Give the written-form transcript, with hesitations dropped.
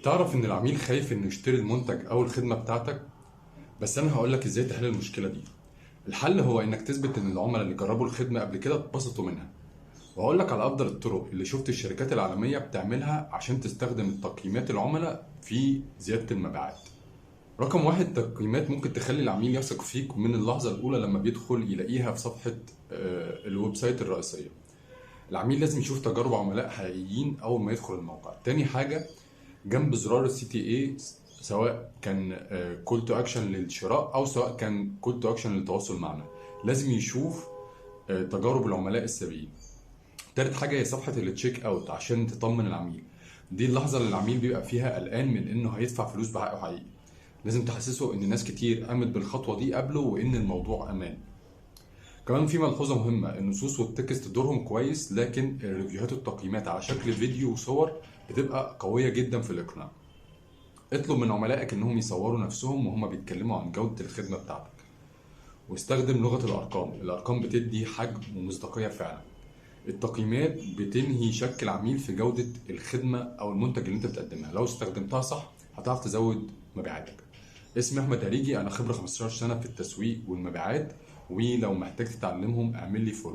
تعرف ان العميل خايف انه يشتري المنتج او الخدمة بتاعتك. بس انا هقولك ازاي تحل المشكلة دي. الحل هو انك تثبت ان العملاء اللي جربوا الخدمة قبل كده اتبسطوا منها، وهقولك على افضل الطرق اللي شفت الشركات العالمية بتعملها عشان تستخدم التقييمات العملاء في زيادة المبيعات. رقم واحد، تقييمات ممكن تخلي العميل يثق فيك من اللحظة الأولى لما بيدخل يلاقيها في صفحة الويب سايت الرئيسية. العميل لازم يشوف تجارب عملاء حقيقيين أول ما يدخل الموقع. تاني حاجة، جنب زرار السي تي اي، سواء كان كول تو اكشن للشراء او سواء كان كول تو اكشن للتواصل معنا، لازم يشوف تجارب العملاء السابقين. تالت حاجه هي صفحه التشيك اوت عشان تطمن العميل. دي اللحظه اللي العميل بيبقى فيها قلقان من انه هيدفع فلوس بحقه حقيقي. لازم تحسسه ان ناس كتير قامت بالخطوه دي قبله وان الموضوع امان. كمان في ملحوظه مهمه، النصوص والتكست دورهم كويس، لكن الريفيوهات والتقييمات على شكل فيديو وصور بتبقى قويه جدا في الاقناع. اطلب من عملائك انهم يصوروا نفسهم وهم بيتكلموا عن جودة الخدمة بتاعتك، واستخدم لغة الارقام بتدي حجم ومصداقية فعلا. التقييمات بتنهي شك العميل في جودة الخدمة او المنتج اللي انت بتقدمها. لو استخدمتها صح هتعرف تزود مبيعاتك. اسمي احمد هريجي، انا خبرة 15 سنة في التسويق والمبيعات، ولو محتاج تتعلمهم اعمل لي فولو.